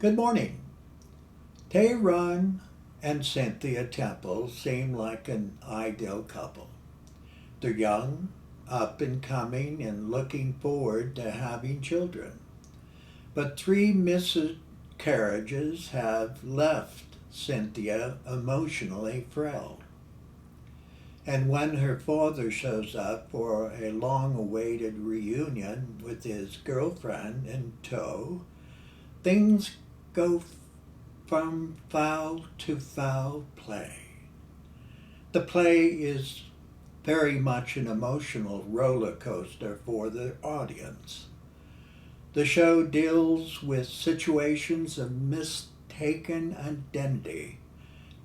Good morning. Tyrone and Cynthia Temple seem like an ideal couple. They're young, up and coming, and looking forward to having children. But three miscarriages have left Cynthia emotionally frail. And when her father shows up for a long awaited reunion with his girlfriend in tow, things go from foul to foul play. The play is very much an emotional roller coaster for the audience. The show deals with situations of mistaken identity,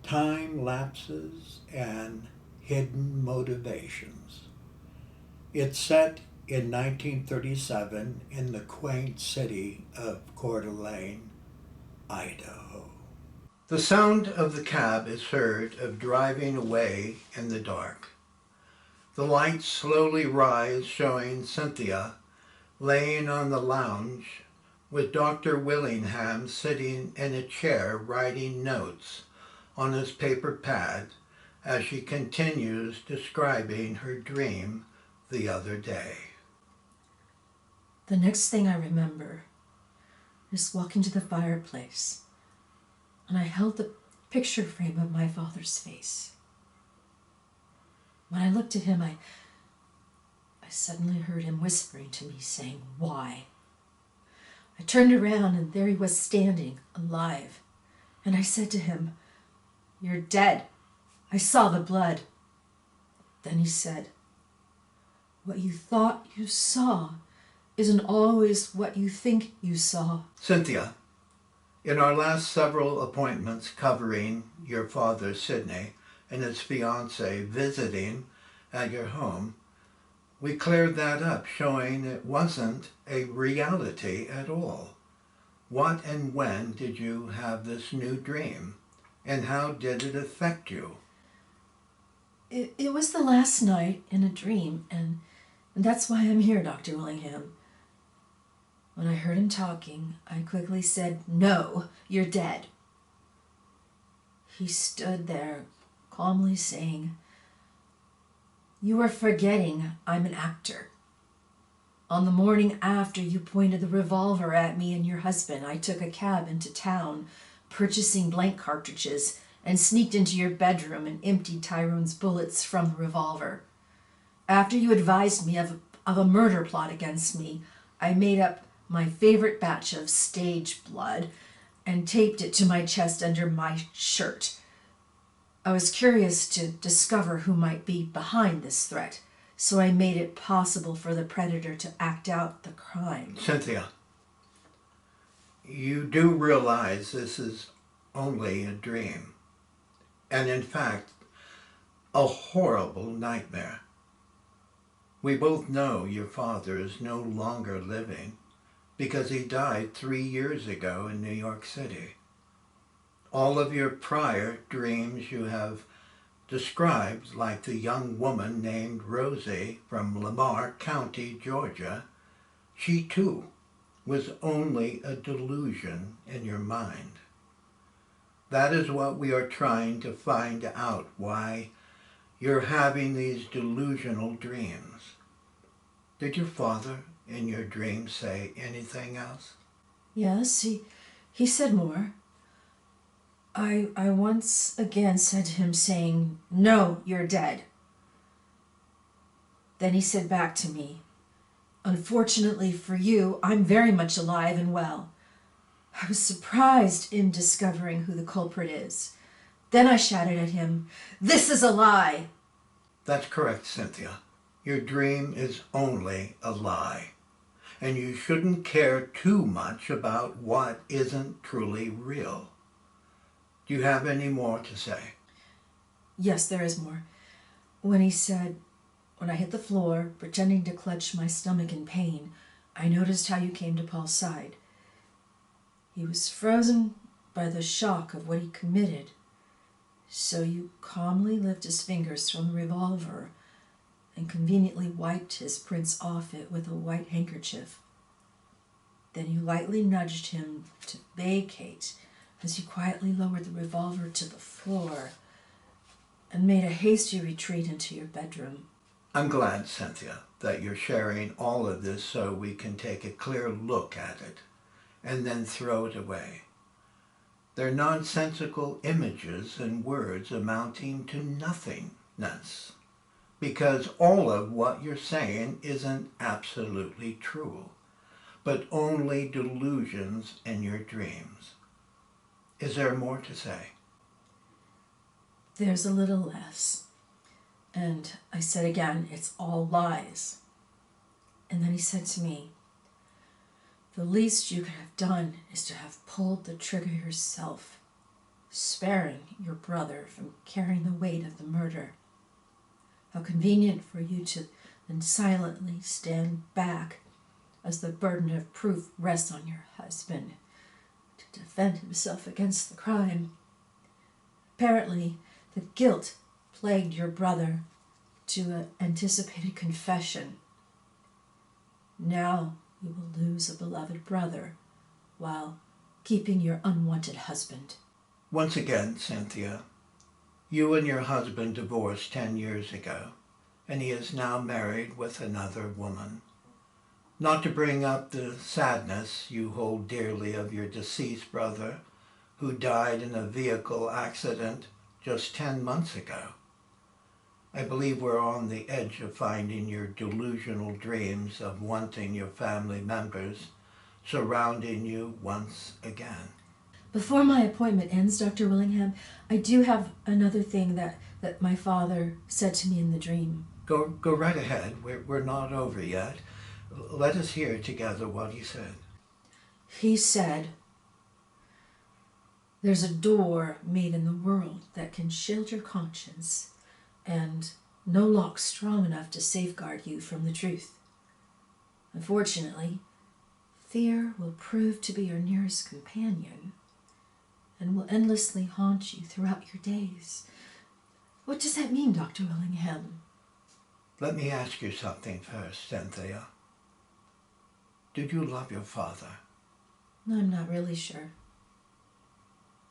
time lapses, and hidden motivations. It's set in 1937 in the quaint city of Coeur d'Alene, Idaho. The sound of the cab is heard of driving away in the dark. The lights slowly rise, showing Cynthia laying on the lounge with Dr. Willingham sitting in a chair writing notes on his paper pad as she continues describing her dream the other day. The next thing I remember is walking to the fireplace, and I held the picture frame of my father's face. When I looked at him, I suddenly heard him whispering to me, saying, "Why?" I turned around, and there he was standing, alive. And I said to him, "You're dead. I saw the blood." Then he said, "What you thought you saw isn't always what you think you saw." Cynthia, in our last several appointments covering your father, Sidney, and his fiancée visiting at your home, we cleared that up, showing it wasn't a reality at all. What and when did you have this new dream, and how did it affect you? It was the last night in a dream, and that's why I'm here, Dr. Willingham. When I heard him talking, I quickly said, "No, you're dead." He stood there, calmly saying, "You are forgetting I'm an actor. On the morning after you pointed the revolver at me and your husband, I took a cab into town, purchasing blank cartridges, and sneaked into your bedroom and emptied Tyrone's bullets from the revolver. After you advised me of a murder plot against me, I made up my favorite batch of stage blood and taped it to my chest under my shirt. I was curious to discover who might be behind this threat, so I made it possible for the predator to act out the crime." Cynthia, you do realize this is only a dream, and in fact, a horrible nightmare. We both know your father is no longer living because he died 3 years ago in New York City. All of your prior dreams you have described, like the young woman named Rosie from Lamar County, Georgia, she too was only a delusion in your mind. That is what we are trying to find out, why you're having these delusional dreams. Did your father in your dreams say anything else? Yes, he said more. I once again said to him, saying, "No, you're dead." Then he said back to me, "Unfortunately for you, I'm very much alive and well." I was surprised in discovering who the culprit is. Then I shouted at him, "This is a lie!" That's correct, Cynthia. Your dream is only a lie, and you shouldn't care too much about what isn't truly real. Do you have any more to say? Yes, there is more. When he said, "When I hit the floor, pretending to clutch my stomach in pain, I noticed how you came to Paul's side. He was frozen by the shock of what he committed. So you calmly lift his fingers from the revolver and conveniently wiped his prints off it with a white handkerchief." Then you lightly nudged him to vacate as you quietly lowered the revolver to the floor and made a hasty retreat into your bedroom. I'm glad, Cynthia, that you're sharing all of this so we can take a clear look at it and then throw it away. They're nonsensical images and words amounting to nothingness, because all of what you're saying isn't absolutely true, but only delusions in your dreams. Is there more to say? There's a little less. And I said again, it's all lies. And then he said to me, the least you could have done is to have pulled the trigger yourself, sparing your brother from carrying the weight of the murder. How convenient for you to then silently stand back as the burden of proof rests on your husband to defend himself against the crime. Apparently, the guilt plagued your brother to an anticipated confession. Now you will lose a beloved brother while keeping your unwanted husband. Once again, Cynthia, you and your husband divorced 10 years ago, and he is now married with another woman. Not to bring up the sadness you hold dearly of your deceased brother, who died in a vehicle accident just 10 months ago. I believe we're on the edge of finding your delusional dreams of wanting your family members surrounding you once again. Before my appointment ends, Dr. Willingham, I do have another thing that my father said to me in the dream. Go right ahead. We're not over yet. Let us hear together what he said. He said, there's a door made in the world that can shield your conscience, and no lock strong enough to safeguard you from the truth. Unfortunately, fear will prove to be your nearest companion and will endlessly haunt you throughout your days. What does that mean, Dr. Willingham? Let me ask you something first, Cynthia. Did you love your father? I'm not really sure.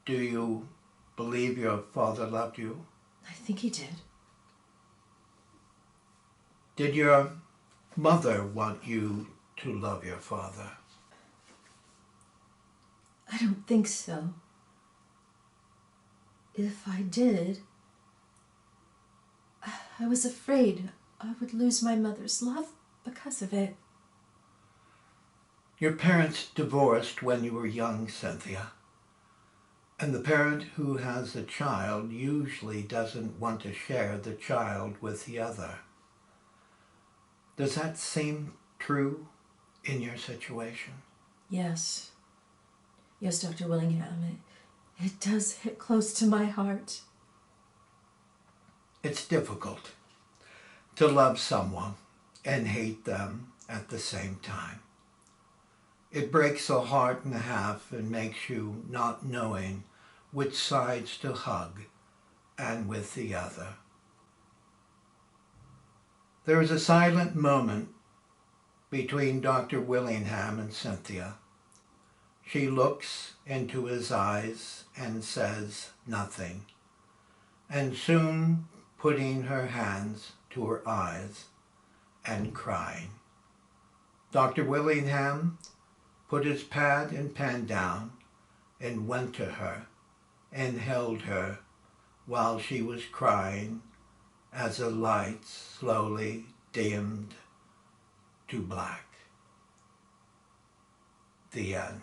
Do you believe your father loved you? I think he did. Did your mother want you to love your father? I don't think so. If I did, I was afraid I would lose my mother's love because of it. Your parents divorced when you were young, Cynthia. And the parent who has a child usually doesn't want to share the child with the other. Does that seem true in your situation? Yes. Yes, Dr. Willingham, it does hit close to my heart. It's difficult to love someone and hate them at the same time. It breaks a heart in half and makes you not knowing which sides to hug and with the other. There is a silent moment between Dr. Willingham and Cynthia. She looks into his eyes and says nothing, and soon putting her hands to her eyes and crying. Dr. Willingham put his pad and pen down and went to her and held her while she was crying as the lights slowly dimmed to black. The end.